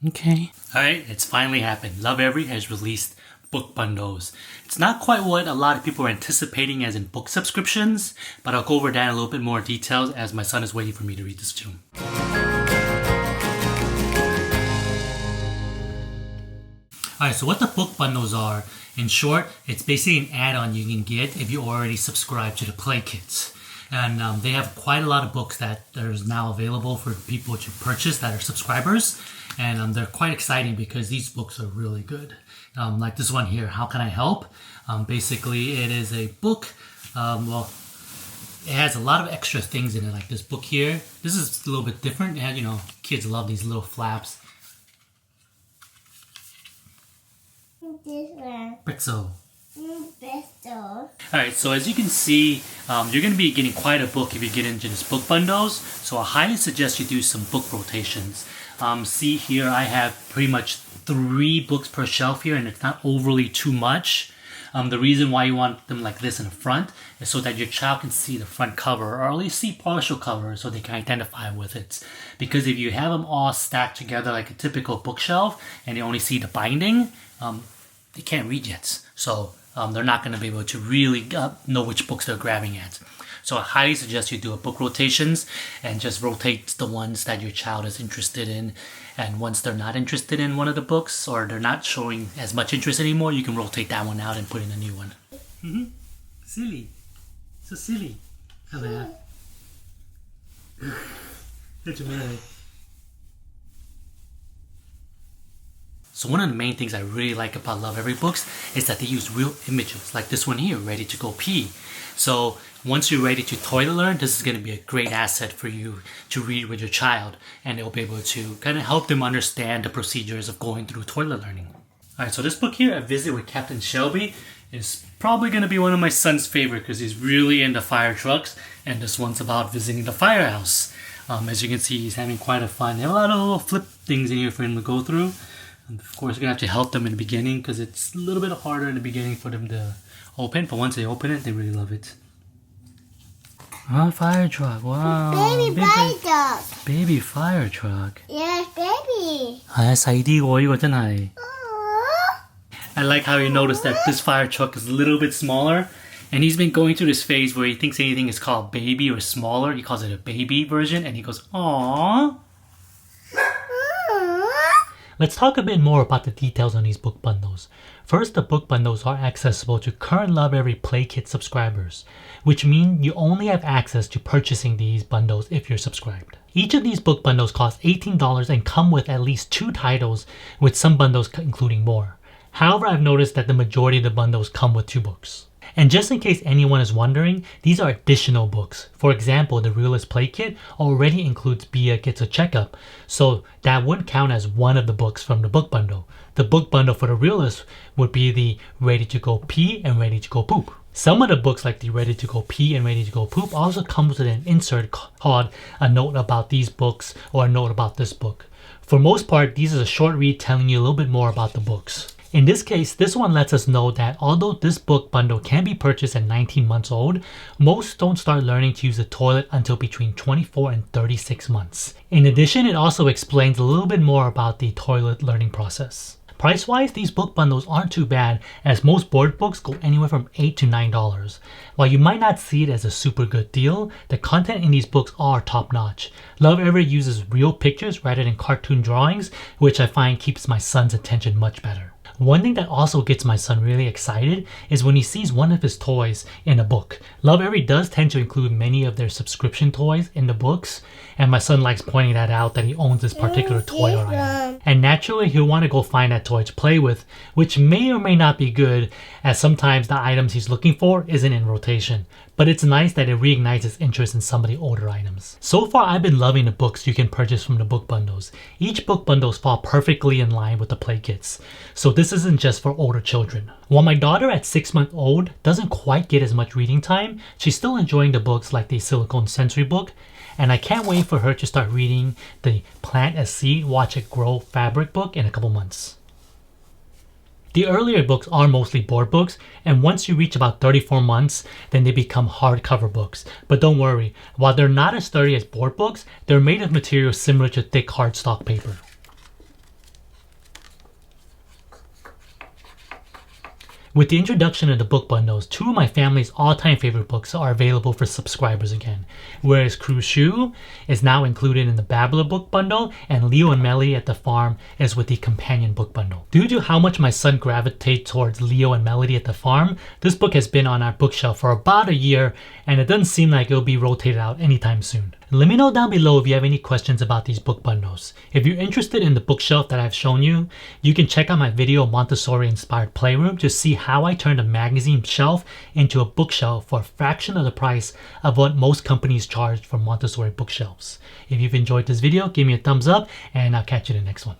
Okay. Alright, it's finally happened. Lovevery has released book bundles. It's not quite what a lot of people are anticipating as in book subscriptions, but I'll go over that in a little bit more details as my son is waiting for me to read this to him. Alright, so what the book bundles are, in short, it's basically an add-on you can get if you already subscribe to the Play Kits. And they have quite a lot of books that are now available for people to purchase that are subscribers. And they're quite exciting because these books are really good. Like this one here, How Can I Help? Basically, it is a book. It has a lot of extra things in it, like this book here. This is a little bit different. It has, kids love these little flaps. This one. Pretzel. Pretzel. Alright, so as you can see, you're going to be getting quite a book if you get into this book bundles. So I highly suggest you do some book rotations. See here, I have pretty much 3 books per shelf here, and it's not overly too much. The reason why you want them like this in the front is so that your child can see the front cover, or at least see partial cover so they can identify with it. Because if you have them all stacked together like a typical bookshelf and they only see the binding, they can't read yet. So they're not going to be able to really know which books they're grabbing at. So I highly suggest you do a book rotations and just rotate the ones that your child is interested in. And once they're not interested in one of the books or they're not showing as much interest anymore, you can rotate that one out and put in a new one. Silly. So silly. How about that? So one of the main things I really like about Lovevery books is that they use real images, like this one here, Ready to Go Pee. So once you're ready to toilet learn, this is going to be a great asset for you to read with your child, and it'll be able to kind of help them understand the procedures of going through toilet learning. Alright, so this book here, A Visit with Captain Shelby, is probably going to be one of my son's favorite because he's really into fire trucks, and this one's about visiting the firehouse. As you can see, he's having quite a fun. They have a lot of little flip things in here for him to go through. And of course, you're going to have to help them in the beginning because it's a little bit harder in the beginning for them to open. But once they open it, they really love it. Oh, fire truck. Wow. Baby fire truck. Baby fire truck. Yes, baby. 살디고 이거 있잖아. Aww. I like how you notice that this fire truck is a little bit smaller. And he's been going through this phase where he thinks anything is called baby or smaller. He calls it a baby version. And he goes, aww. Let's talk a bit more about the details on these book bundles. First, the book bundles are accessible to current Lovevery Play Kit subscribers, which means you only have access to purchasing these bundles if you're subscribed. Each of these book bundles costs $18 and come with at least 2 titles, with some bundles including more. However, I've noticed that the majority of the bundles come with 2 books. And just in case anyone is wondering, these are additional books. For example, the Realist Play Kit already includes Bia Gets a Checkup, so that wouldn't count as one of the books from the book bundle. The book bundle for the Realist would be the Ready to Go Pee and Ready to Go Poop. Some of the books like the Ready to Go Pee and Ready to Go Poop also comes with an insert called a note about these books or a note about this book. For most part, these are a short read telling you a little bit more about the books. In this case, this one lets us know that although this book bundle can be purchased at 19 months old, most don't start learning to use the toilet until between 24 and 36 months. In addition, it also explains a little bit more about the toilet learning process. Price-wise, these book bundles aren't too bad, as most board books go anywhere from $8 to $9. While you might not see it as a super good deal, the content in these books are top-notch. Lovevery uses real pictures rather than cartoon drawings, which I find keeps my son's attention much better. One thing that also gets my son really excited is when he sees one of his toys in a book. Lovevery does tend to include many of their subscription toys in the books, and my son likes pointing that out, that he owns this particular toy or item. And naturally, he'll want to go find that toy to play with, which may or may not be good, as sometimes the items he's looking for isn't in rotation. But it's nice that it reignites his interest in some of the older items. So far, I've been loving the books you can purchase from the book bundles. Each book bundles fall perfectly in line with the play kits, so this isn't just for older children. While my daughter at 6 months old doesn't quite get as much reading time, she's still enjoying the books like the Silicone Sensory book, and I can't wait for her to start reading the Plant a Seed, Watch It Grow fabric book in a couple months. The earlier books are mostly board books, and once you reach about 34 months, then they become hardcover books. But don't worry, while they're not as sturdy as board books, they're made of material similar to thick cardstock paper. With the introduction of the book bundles, two of my family's all-time favorite books are available for subscribers again, whereas Cruciu is now included in the Babbler book bundle, and Leo and Melody at the Farm is with the companion book bundle. Due to how much my son gravitates towards Leo and Melody at the Farm, this book has been on our bookshelf for about a year, and it doesn't seem like it'll be rotated out anytime soon. Let me know down below if you have any questions about these book bundles. If you're interested in the bookshelf that I've shown you, you can check out my video Montessori Inspired Playroom to see how I turned a magazine shelf into a bookshelf for a fraction of the price of what most companies charge for Montessori bookshelves. If you've enjoyed this video, give me a thumbs up and I'll catch you in the next one.